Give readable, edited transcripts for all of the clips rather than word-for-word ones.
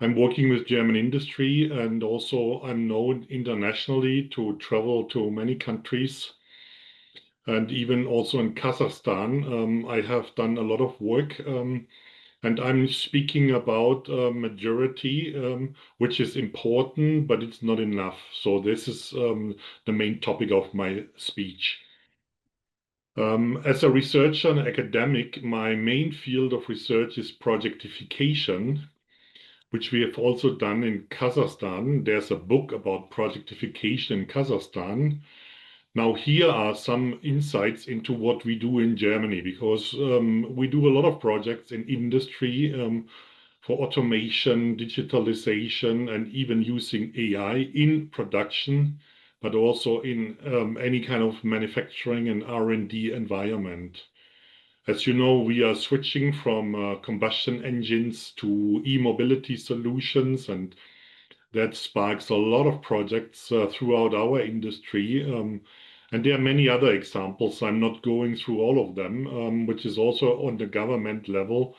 I'm working with German industry, and also I'm known internationally to travel to many countries. And even also in Kazakhstan, I have done a lot of work, and I'm speaking about majority, which is important, but it's not enough. So this is the main topic of my speech. As a researcher and academic, my main field of research is projectification, which we have also done in Kazakhstan. There's a book about projectification in Kazakhstan. Now, here are some insights into what we do in Germany, because we do a lot of projects in industry for automation, digitalization, and even using AI in production, but also in any kind of manufacturing and R&D environment. As you know, we are switching from combustion engines to e-mobility solutions, and that sparks a lot of projects throughout our industry. And there are many other examples. I'm not going through all of them, which is also on the government level.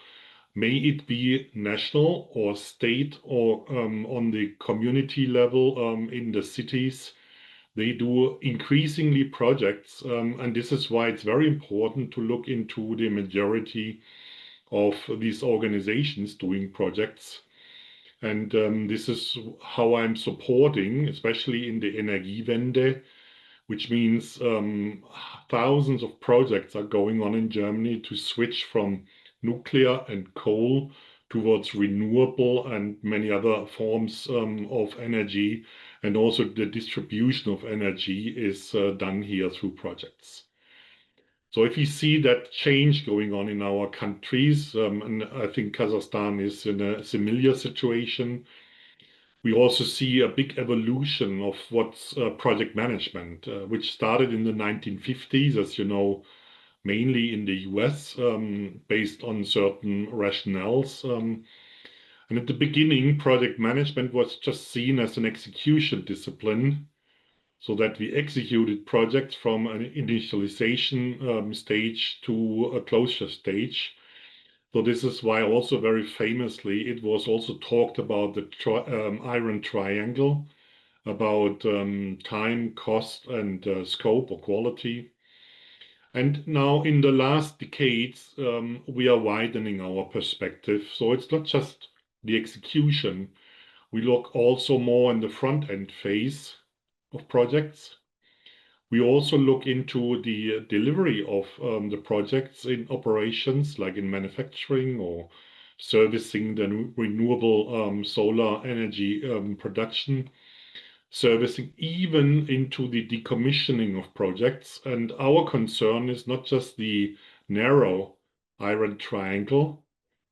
May it be national or state or on the community level in the cities. They do increasingly projects, and this is why it's very important to look into the majority of these organizations doing projects. And this is how I'm supporting, especially in the Energiewende, which means thousands of projects are going on in Germany to switch from nuclear and coal towards renewable and many other forms of energy. And also the distribution of energy is done here through projects. So if you see that change going on in our countries, and I think Kazakhstan is in a similar situation, we also see a big evolution of what's project management, which started in the 1950s, as you know, mainly in the US, based on certain rationales. And at the beginning, project management was just seen as an execution discipline, so that we executed projects from an initialization stage to a closure stage. So this is why also very famously it was also talked about the iron triangle, about time, cost, and scope or quality. And now in the last decades, we are widening our perspective. So it's not just the execution. We look also more in the front end phase of projects. We also look into the delivery of the projects in operations, like in manufacturing or servicing the renewable solar energy production, servicing even into the decommissioning of projects. And our concern is not just the narrow iron triangle,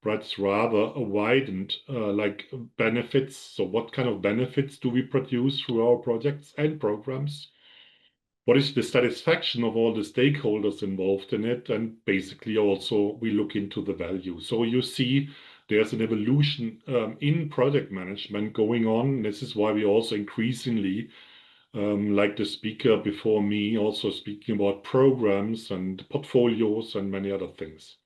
but it's rather a widened like benefits. So what kind of benefits do we produce through our projects and programs? What is the satisfaction of all the stakeholders involved in it? And basically also we look into the value. So you see there's an evolution in project management going on. This is why we also increasingly, like the speaker before me, also speaking about programs and portfolios and many other things.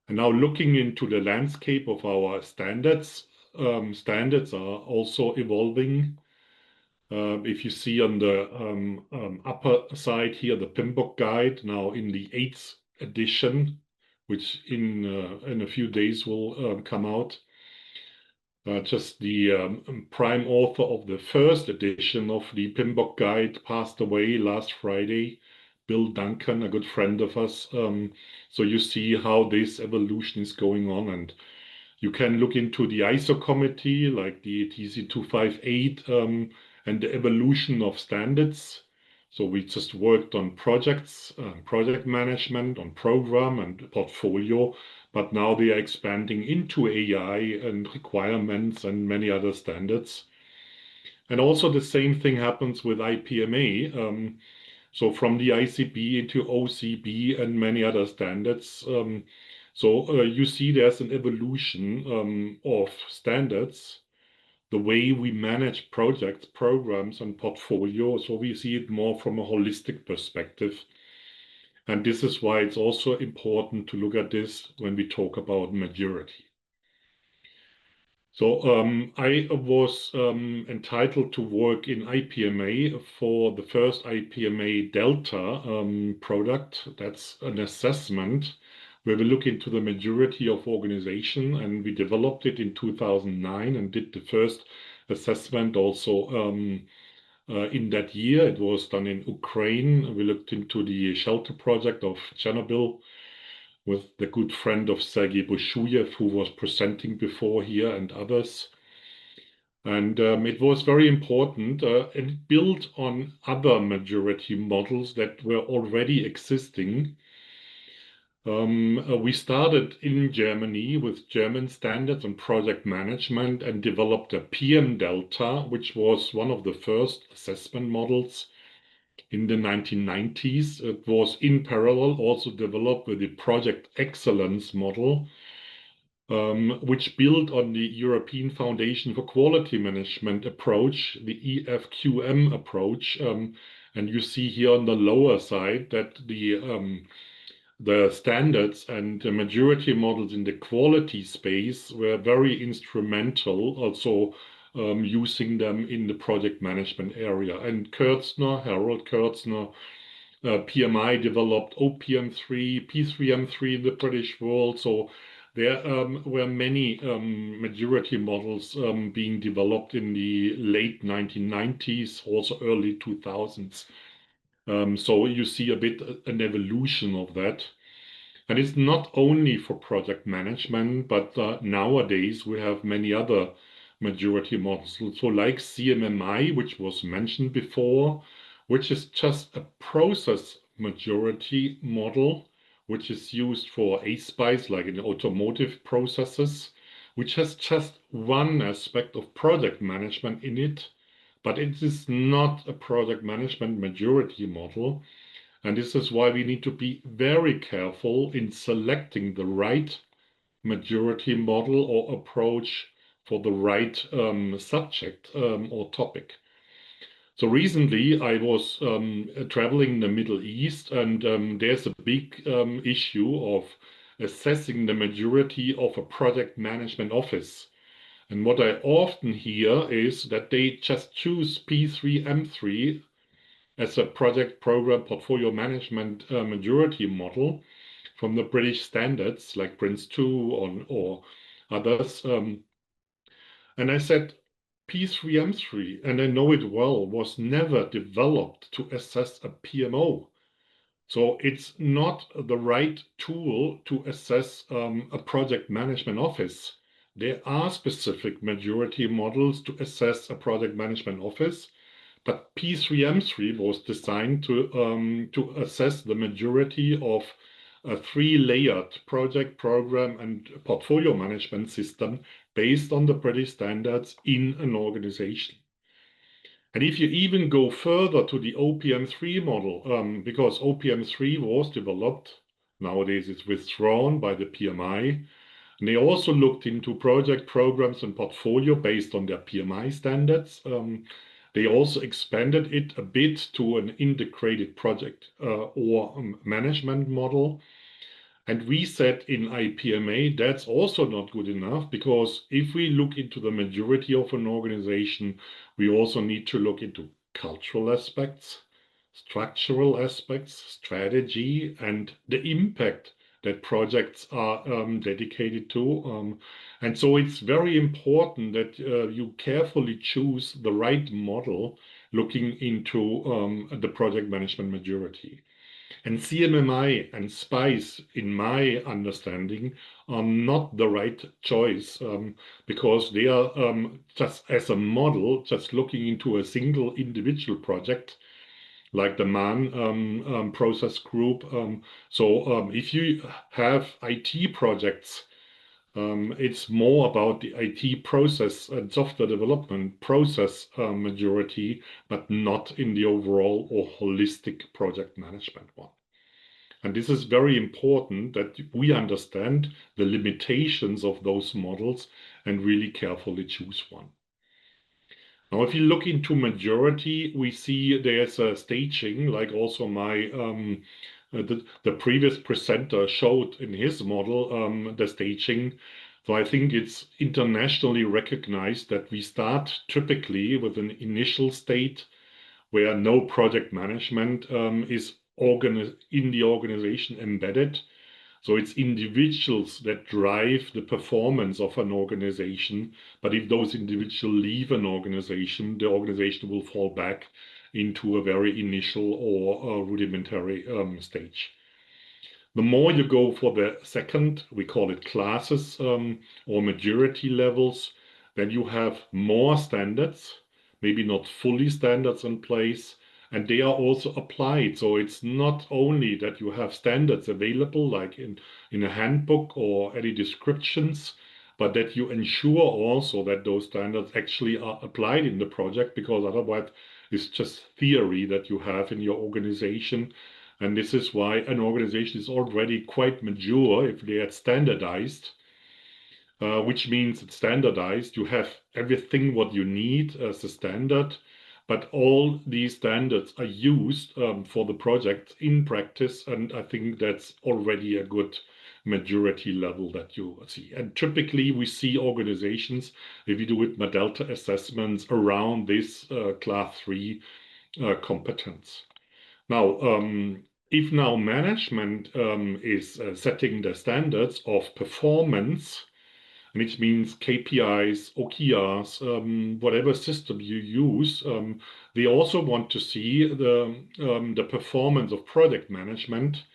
And now looking into the landscape of our standards, standards are also evolving. If you see on the upper side here, the PMBOK guide, now in the 8th edition, which in a few days will come out. Just the prime author of the first edition of the PMBOK guide passed away last Friday, Bill Duncan, a good friend of us. So you see how this evolution is going on, and you can look into the ISO committee, like the TC 258, and the evolution of standards. So we just worked on projects, project management, on program and portfolio, but now they are expanding into AI and requirements and many other standards. And also the same thing happens with IPMA. So from the ICB into OCB and many other standards. So you see there's an evolution of standards, the way we manage projects, programs, and portfolio. So we see it more from a holistic perspective. And this is why it's also important to look at this when we talk about maturity. So I was entitled to work in IPMA for the first IPMA Delta product. That's an assessment where we look into the maturity of organization, and we developed it in 2009 and did the first assessment also in that year. It was done in Ukraine. We looked into the shelter project of Chernobyl with the good friend of Sergei Bushuyev, who was presenting before here, and others. And it was very important, and it built on other majority models that were already existing. We started in Germany with German standards on project management and developed a PM Delta, which was one of the first assessment models in the 1990s. It was in parallel also developed with the project excellence model, which built on the European Foundation for Quality Management approach, the EFQM approach. And you see here on the lower side that the standards and the maturity models in the quality space were very instrumental, also using them in the project management area. And Harold Kurtzner, PMI developed OPM3, P3M3 in the British world. So there were many maturity models being developed in the late 1990s, also early 2000s. So you see a bit an evolution of that. And it's not only for project management, but nowadays we have many other maturity models. So like CMMI, which was mentioned before, which is just a process maturity model, which is used for ASPICE, like in automotive processes, which has just one aspect of project management in it, but it is not a project management maturity model. And this is why we need to be very careful in selecting the right maturity model or approach for the right subject or topic. So recently I was traveling in the Middle East, and there's a big issue of assessing the maturity of a project management office. And what I often hear is that they just choose P3M3 as a project program portfolio management maturity model from the British standards like Prince2 or others. And I said, P3M3, and I know it well, was never developed to assess a PMO. So it's not the right tool to assess a project management office. There are specific maturity models to assess a project management office, but P3M3 was designed to assess the maturity of a three-layered project, program, and portfolio management system based on the British standards in an organization. And if you even go further to the OPM3 model, because OPM3 was developed, nowadays it's withdrawn by the PMI, and they also looked into project programs and portfolio based on their PMI standards. They also expanded it a bit to an integrated project or management model. And we said in IPMA that's also not good enough, because if we look into the maturity of an organization, we also need to look into cultural aspects, structural aspects, strategy, and the impact that projects are dedicated to. And so it's very important that you carefully choose the right model looking into the project management maturity. And CMMI and SPICE, in my understanding, are not the right choice because they are just as a model, just looking into a single individual project like the MAN process group. So if you have IT projects, it's more about the IT process and software development process majority, but not in the overall or holistic project management one. And this is very important that we understand the limitations of those models and really carefully choose one. Now, if you look into majority, we see there's a staging, like also the previous presenter showed in his model, the staging. So I think it's internationally recognized that we start typically with an initial state where no project management is in the organization embedded. So it's individuals that drive the performance of an organization. But if those individuals leave an organization, the organization will fall back into a very initial or rudimentary stage. The more you go for the second, we call it classes or maturity levels, then you have more standards, maybe not fully standards in place, and they are also applied. So it's not only that you have standards available, like in a handbook or any descriptions, but that you ensure also that those standards actually are applied in the project, because otherwise it's just theory that you have in your organization. And this is why an organization is already quite mature if they are standardized, which means it's standardized. You have everything what you need as a standard, but all these standards are used for the project in practice. And I think that's already a good maturity level that you see. And typically we see organizations, if you do it Delta assessments around this class 3 competence. Now, if now management is setting the standards of performance, which means KPIs, OKRs, whatever system you use, they also want to see the performance of project management.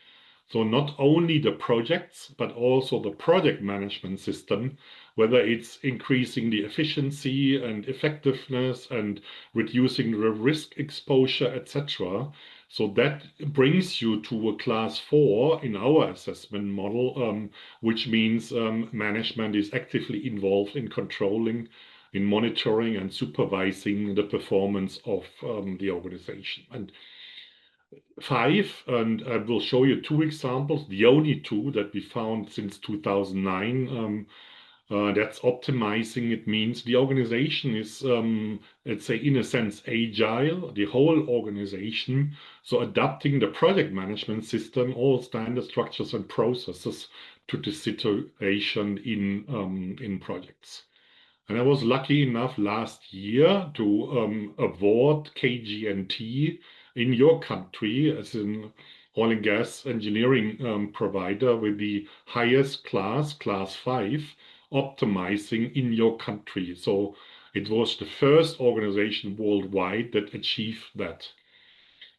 So not only the projects, but also the project management system, whether it's increasing the efficiency and effectiveness and reducing the risk exposure, etc. So that brings you to a class 4 in our assessment model, which means management is actively involved in controlling, in monitoring and supervising the performance of the organization. And 5, and I will show you 2 examples, the only 2 that we found since 2009. That's optimizing. It means the organization is, let's say, in a sense, agile, the whole organization. So adapting the project management system, all standard structures and processes to the situation in projects. And I was lucky enough last year to award KGNT in your country as an oil and gas engineering provider with the highest class 5, optimizing in your country. So it was the first organization worldwide that achieved that.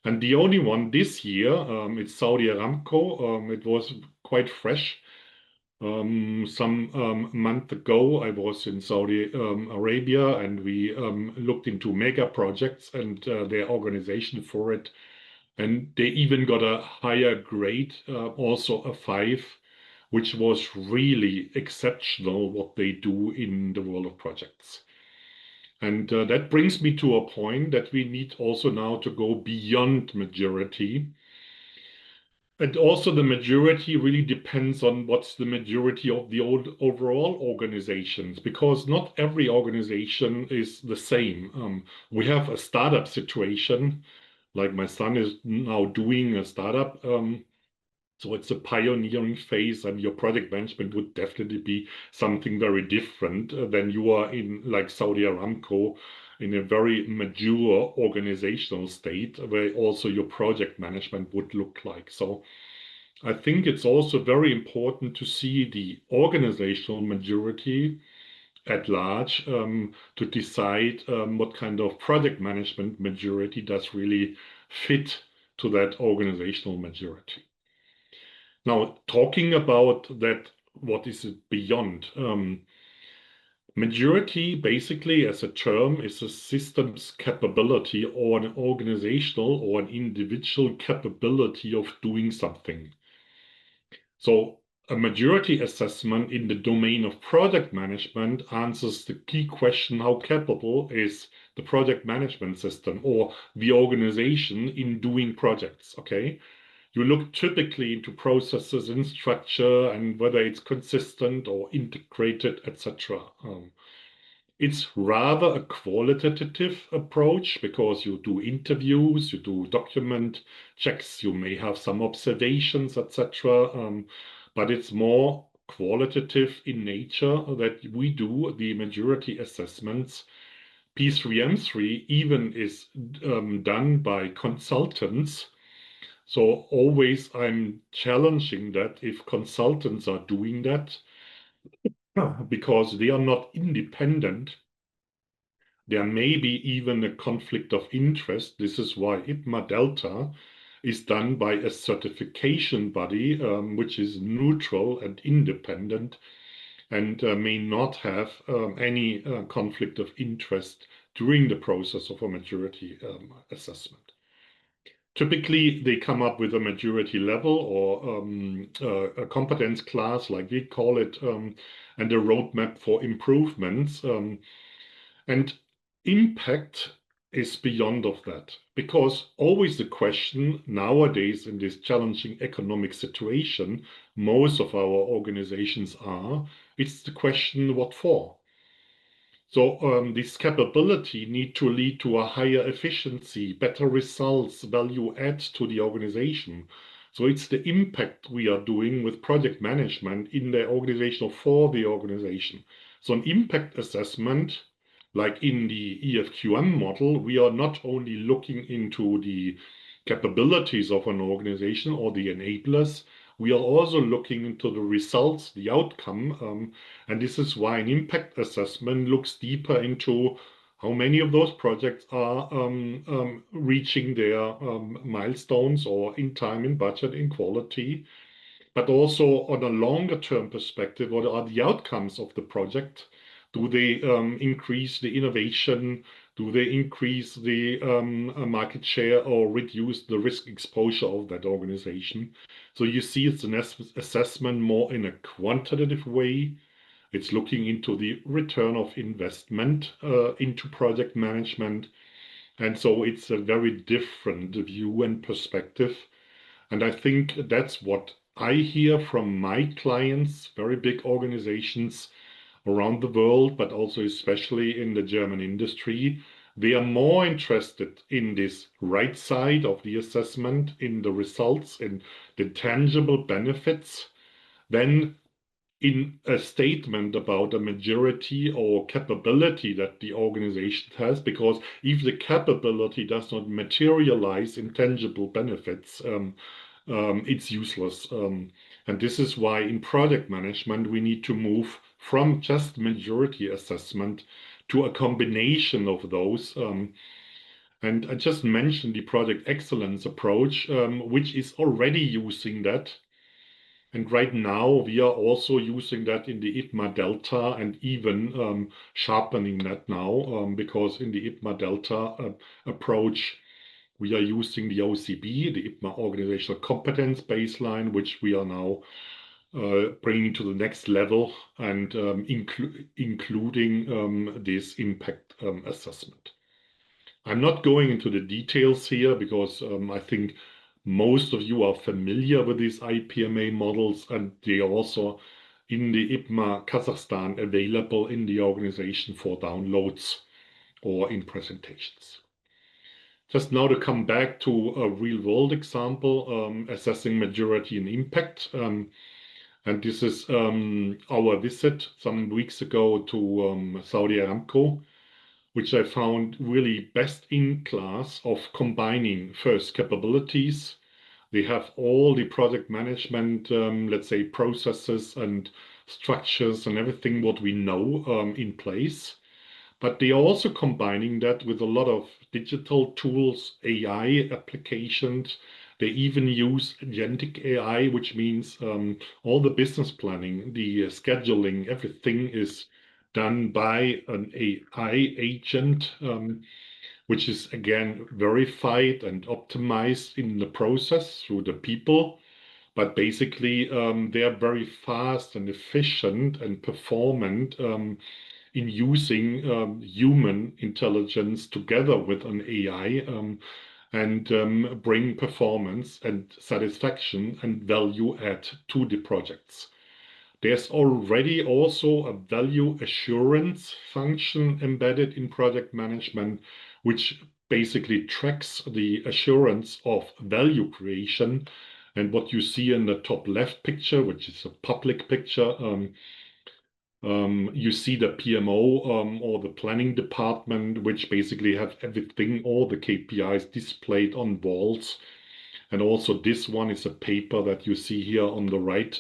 And the only one this year, it's Saudi Aramco. It was quite fresh. Some month ago, I was in Saudi Arabia, and we looked into mega projects and their organization for it. And they even got a higher grade, also a 5, which was really exceptional what they do in the world of projects. And that brings me to a point that we need also now to go beyond majority. And also the majority really depends on what's the majority of the overall organizations, because not every organization is the same. We have a startup situation, like my son is now doing a startup. So it's a pioneering phase, and your project management would definitely be something very different than you are in like Saudi Aramco in a very mature organizational state where also your project management would look like. So I think it's also very important to see the organizational maturity at large to decide what kind of project management maturity does really fit to that organizational maturity. Now, talking about that, what is it beyond? Maturity, basically, as a term, is a system's capability or an organizational or an individual capability of doing something. So a maturity assessment in the domain of project management answers the key question: how capable is the project management system or the organization in doing projects, okay? You look typically into processes and structure and whether it's consistent or integrated, etc. It's rather a qualitative approach because you do interviews, you do document checks, you may have some observations, etc. But it's more qualitative in nature, that we do the maturity assessments. P3M3 even is done by consultants. So always I'm challenging that if consultants are doing that, because they are not independent, there may be even a conflict of interest. This is why IPMA Delta is done by a certification body, which is neutral and independent, and may not have any conflict of interest during the process of a maturity assessment. Typically, they come up with a maturity level or a competence class, like we call it, and a roadmap for improvements. And impact is beyond of that, because always the question nowadays in this challenging economic situation, most of our organizations it's the question, what for? So this capability need to lead to a higher efficiency, better results, value add to the organization. So it's the impact we are doing with project management in the organization or for the organization. So an impact assessment, like in the EFQM model, we are not only looking into the capabilities of an organization or the enablers, we are also looking into the results, the outcome, and this is why an impact assessment looks deeper into how many of those projects are reaching their milestones or in time, in budget, in quality, but also on a longer term perspective, what are the outcomes of the project? Do they increase the innovation? Do they increase the market share or reduce the risk exposure of that organization? So you see it's an assessment more in a quantitative way. It's looking into the return of investment into project management. And so it's a very different view and perspective. And I think that's what I hear from my clients, very big organizations around the world, but also especially in the German industry. They are more interested in this right side of the assessment, in the results, in the tangible benefits, than in a statement about a maturity or capability that the organization has, because if the capability does not materialize in tangible benefits, it's useless. And this is why in project management, we need to move from just maturity assessment to a combination of those. And I just mentioned the project excellence approach, which is already using that. And right now, we are also using that in the IPMA Delta and even sharpening that now, because in the IPMA Delta approach, we are using the OCB, the IPMA Organizational Competence Baseline, which we are now bringing to the next level and including this impact assessment. I'm not going into the details here because I think most of you are familiar with these IPMA models, and they are also in the IPMA Kazakhstan available in the organization for downloads or in presentations. Just now to come back to a real-world example, assessing maturity and impact. And this is our visit some weeks ago to Saudi Aramco, which I found really best in class of combining first capabilities. They have all the project management, let's say, processes and structures and everything what we know in place. But they are also combining that with a lot of digital tools, AI applications. They even use agentic AI, which means all the business planning, the scheduling, everything is done by an AI agent, which is again verified and optimized in the process through the people. But basically, they are very fast and efficient and performant in using human intelligence together with an AI and bring performance and satisfaction and value add to the projects. There's already also a value assurance function embedded in project management, which basically tracks the assurance of value creation. And what you see in the top left picture, which is a public picture, you see the PMO or the planning department, which basically have everything, all the KPIs displayed on walls. And also this one is a paper that you see here on the right,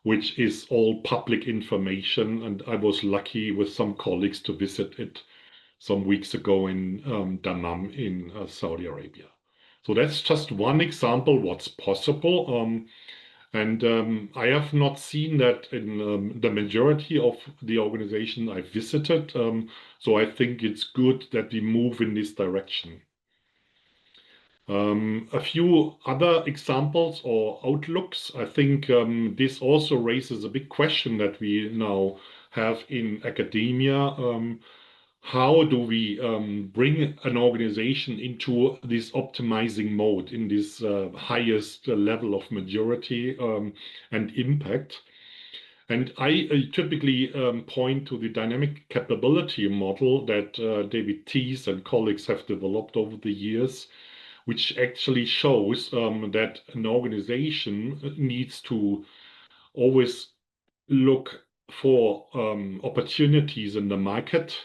which is all public information. And I was lucky with some colleagues to visit it some weeks ago in Dammam in Saudi Arabia. So that's just one example what's possible. I have not seen that in the majority of the organization I visited. So I think it's good that we move in this direction. A few other examples or outlooks. I think this also raises a big question that we now have in academia. How do we bring an organization into this optimizing mode, in this highest level of maturity and impact? And I typically point to the dynamic capability model that David Tees and colleagues have developed over the years, which actually shows that an organization needs to always look for opportunities in the market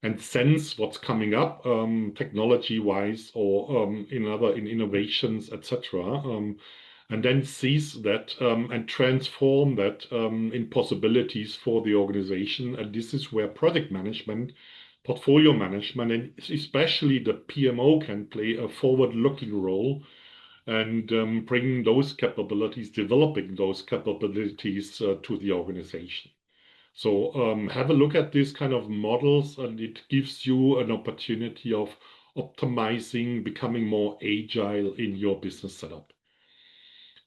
and sense what's coming up technology-wise or in innovations, etc. And then seize that and transform that in possibilities for the organization. And this is where project management, portfolio management, and especially the PMO can play a forward-looking role and bringing those capabilities, developing those capabilities to the organization. So have a look at these kind of models, and it gives you an opportunity of optimizing, becoming more agile in your business setup.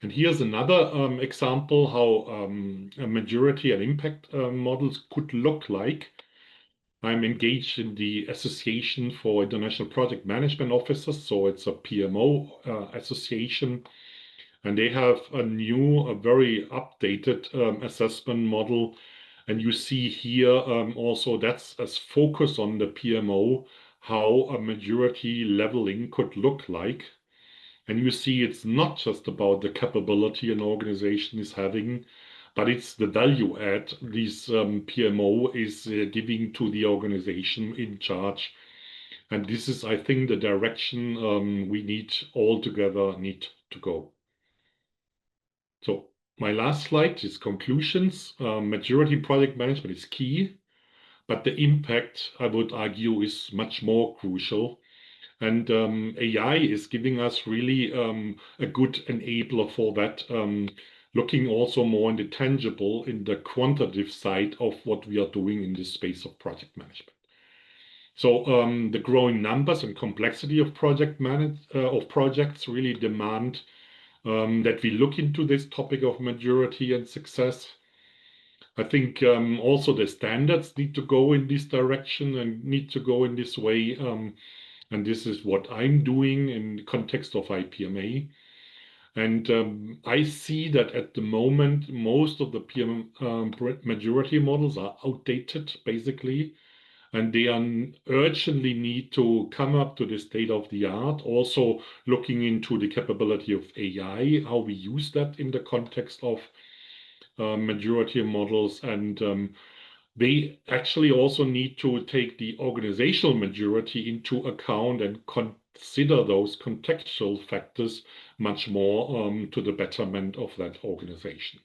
And here's another example how a maturity and impact models could look like. I'm engaged in the Association for International Project Management Officers, so it's a PMO association, and they have a very updated assessment model. And you see here also that's as focus on the PMO, how a maturity leveling could look like. And you see it's not just about the capability an organization is having, but it's the value add this PMO is giving to the organization in charge. And this is, I think, the direction we all together need to go. So my last slide is conclusions. Maturity project management is key, but the impact, I would argue, is much more crucial. And AI is giving us really a good enabler for that, looking also more in the tangible, in the quantitative side of what we are doing in this space of project management. So the growing numbers and complexity of projects really demand that we look into this topic of maturity and success. I think also the standards need to go in this direction and need to go in this way. And this is what I'm doing in the context of IPMA. And I see that at the moment, most of the PM maturity models are outdated, basically. And they urgently need to come up to the state of the art, also looking into the capability of AI, how we use that in the context of maturity models. And they actually also need to take the organizational maturity into account and consider those contextual factors much more to the betterment of that organization.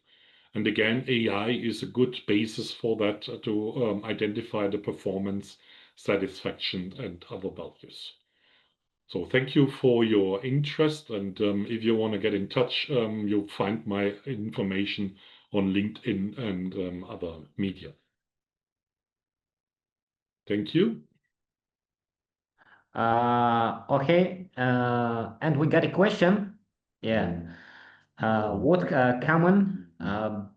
And again, AI is a good basis for that to identify the performance, satisfaction, and other values. So thank you for your interest. And if you want to get in touch, you'll find my information on LinkedIn and other media. Thank you. Okay. And we got a question. Yeah. What common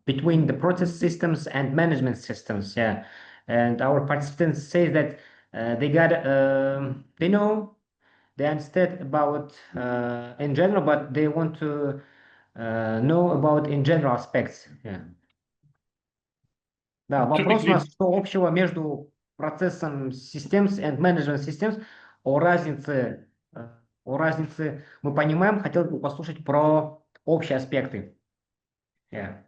between the process systems and management systems? Yeah. And our participants say that they know, they understand about in general, but they want to know about in general aspects. Yeah. Да, вопрос у нас, что общего между процессом systems and management systems, о разнице разницы мы понимаем. Хотел бы послушать про общие аспекты. Yeah.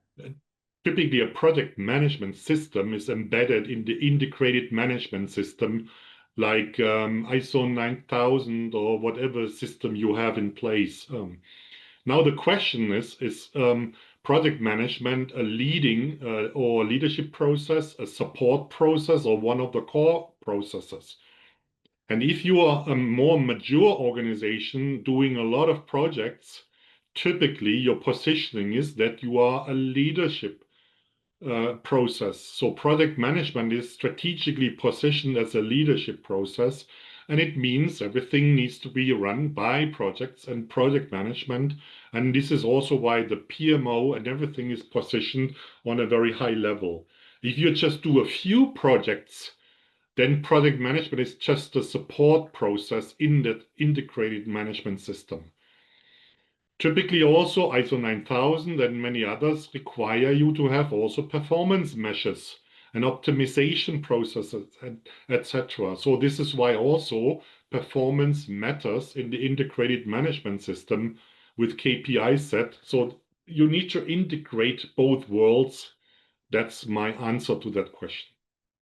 Typically, a project management system is embedded in the integrated management system, like ISO 9000 or whatever system you have in place. Now the question is project management a leading or leadership process, a support process, or one of the core processes? And if you are a more mature organization doing a lot of projects, typically your positioning is that you are a leadership process. So project management is strategically positioned as a leadership process, and it means everything needs to be run by projects and project management. And this is also why the PMO and everything is positioned on a very high level. If you just do a few projects, then project management is just a support process in that integrated management system. Typically also ISO 9000 and many others require you to have also performance measures and optimization processes, etc. So this is why also performance matters in the integrated management system with KPI set. So you need to integrate both worlds. That's my answer to that question.